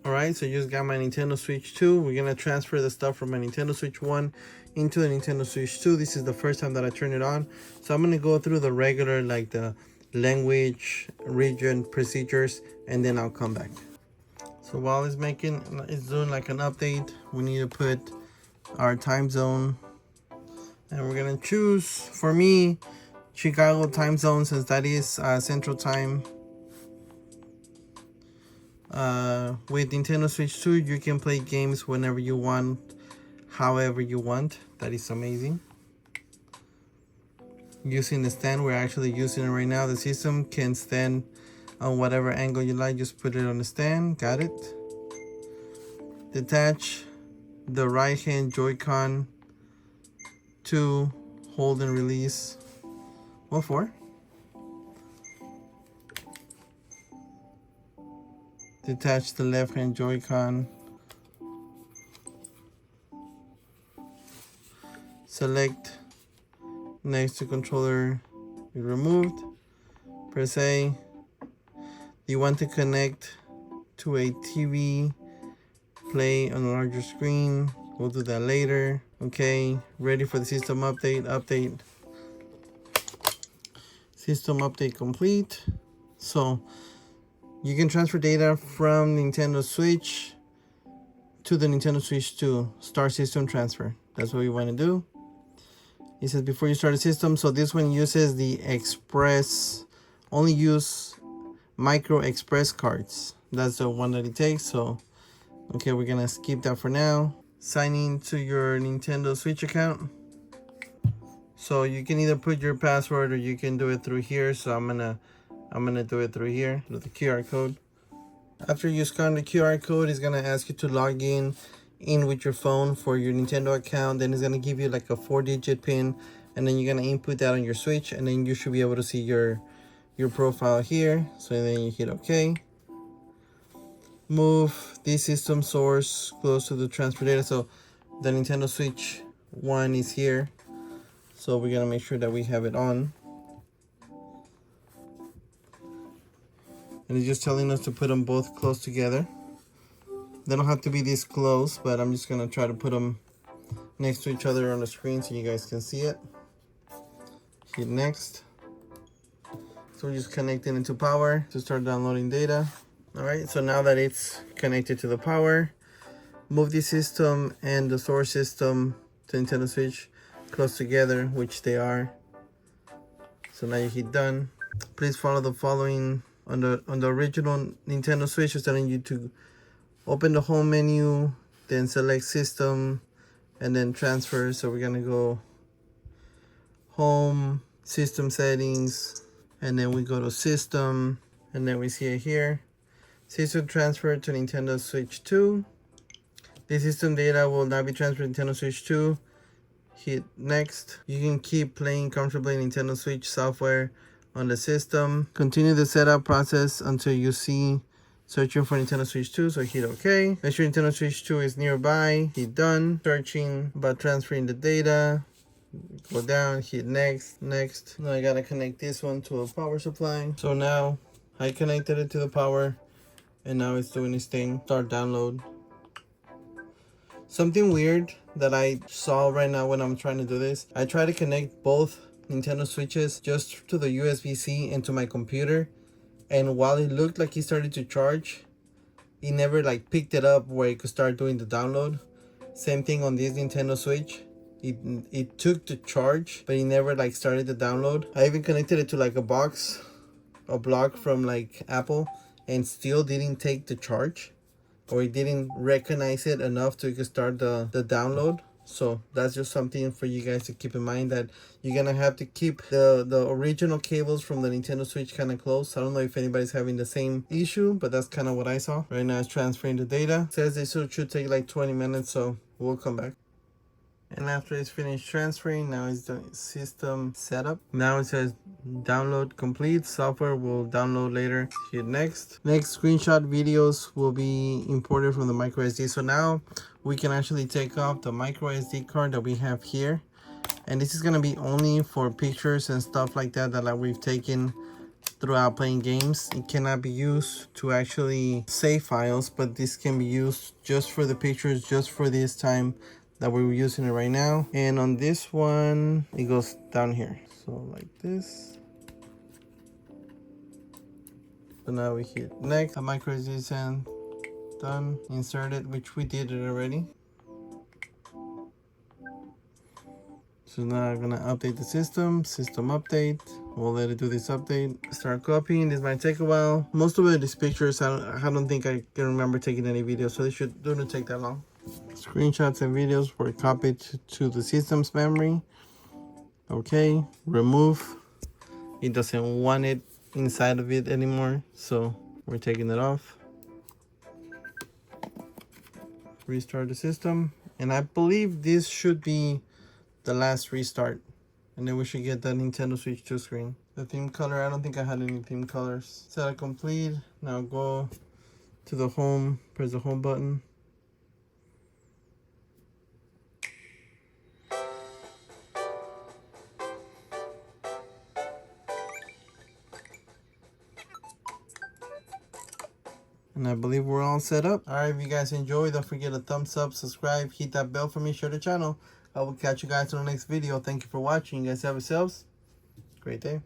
Alright, so I just got my Nintendo Switch 2. We're gonna transfer the stuff from my Nintendo Switch 1 into the Nintendo Switch 2. This is the first time that I turn it on. So I'm gonna go through the regular, like the language, region, procedures, and then I'll come back. So while it's doing like an update, we need to put our time zone. And we're gonna choose, for me, Chicago time zone, since that is Central Time. With Nintendo Switch 2, you can play games whenever you want, however you want. That is amazing. Using the stand, we're actually using it right now. The system can stand on whatever angle you like. Just put it on the stand. Got it. Detach the right hand Joy-Con to hold and release. What for? Detach the left hand Joy-Con. Select next to controller be removed. Press A. You want to connect to a TV, play on a larger screen. We'll do that later. Okay, ready for the system update. Update. System update complete. So you can transfer data from Nintendo Switch to the Nintendo Switch 2. Start system transfer. That's what we want to do. It says before you start a system. So this one uses the express, only use micro express cards. That's the one that it takes. So okay, we're gonna skip that for now. Sign in to your Nintendo Switch account. So you can either put your password or you can do it through here. So I'm gonna do it through here with the QR code. After you scan the QR code, it's gonna ask you to log in with your phone for your Nintendo account. Then it's gonna give you like a 4-digit pin, and then you're gonna input that on your Switch, and then you should be able to see your profile here. So then you hit OK. Move the system source close to the transfer data. So the Nintendo Switch 1 is here, so we're gonna make sure that we have it on. And it's just telling us to put them both close together. They don't have to be this close, but I'm just gonna try to put them next to each other on the screen so you guys can see it. Hit next. So we're just connecting into power to start downloading data. All right, so now that it's connected to the power, move the system and the source system to Nintendo Switch close together, which they are. So now you hit done. Please follow the following. On the original Nintendo Switch, it's telling you to open the home menu, then select system, and then transfer. So we're gonna go home, system settings, and then we go to system, and then we see it here. System transfer to Nintendo Switch 2. The system data will now be transferred to Nintendo Switch 2. Hit next. You can keep playing comfortably Nintendo Switch software on the system. Continue the setup process until you see searching for Nintendo Switch 2, so hit OK. Make sure Nintendo Switch 2 is nearby. Hit done. Searching about transferring the data. Go down, hit next, next. Now I gotta connect this one to a power supply. So now I connected it to the power, and now it's doing its thing. Start download. Something weird that I saw right now when I'm trying to do this, I try to connect both Nintendo Switches just to the USB-C into my computer, and while it looked like it started to charge, it never like picked it up where it could start doing the download. Same thing on this Nintendo Switch. It took the charge, but it never like started the download. I even connected it to like a block from like Apple, and still didn't take the charge, or it didn't recognize it enough to start the download. So that's just something for you guys to keep in mind, that you're gonna have to keep the original cables from the Nintendo Switch kind of close. I don't know if anybody's having the same issue, but that's kind of what I saw. Right now it's transferring the data. It says this should take like 20 minutes, so we'll come back. And after it's finished transferring, now it's doing system setup. Now it says download complete. Software will download later. Hit next. Next, screenshot videos will be imported from the micro SD. So now we can actually take off the micro SD card that we have here. And this is gonna be only for pictures and stuff like that that like we've taken throughout playing games. It cannot be used to actually save files, but this can be used just for the pictures, just for this time that we're using it right now. And on this one, it goes down here. So like this. So now we hit next. The micro SD and done. Insert it, which we did it already. So now I'm gonna update the system update. We'll let it do this update. Start copying. This might take a while. Most of it is pictures. I don't think I can remember taking any videos, so this shouldn't take that long. Screenshots and videos were copied to the system's memory. Okay, remove. It doesn't want it inside of it anymore, so we're taking it off. Restart the system, and I believe this should be the last restart, and then we should get the Nintendo Switch 2 screen. The theme color, I don't think I had any theme colors. Setup complete. Now go to the home, press the home button. And I believe we're all set up. Alright, if you guys enjoyed, don't forget to thumbs up, subscribe, hit that bell for me, share the channel. I will catch you guys in the next video. Thank you for watching. You guys have yourselves a great day.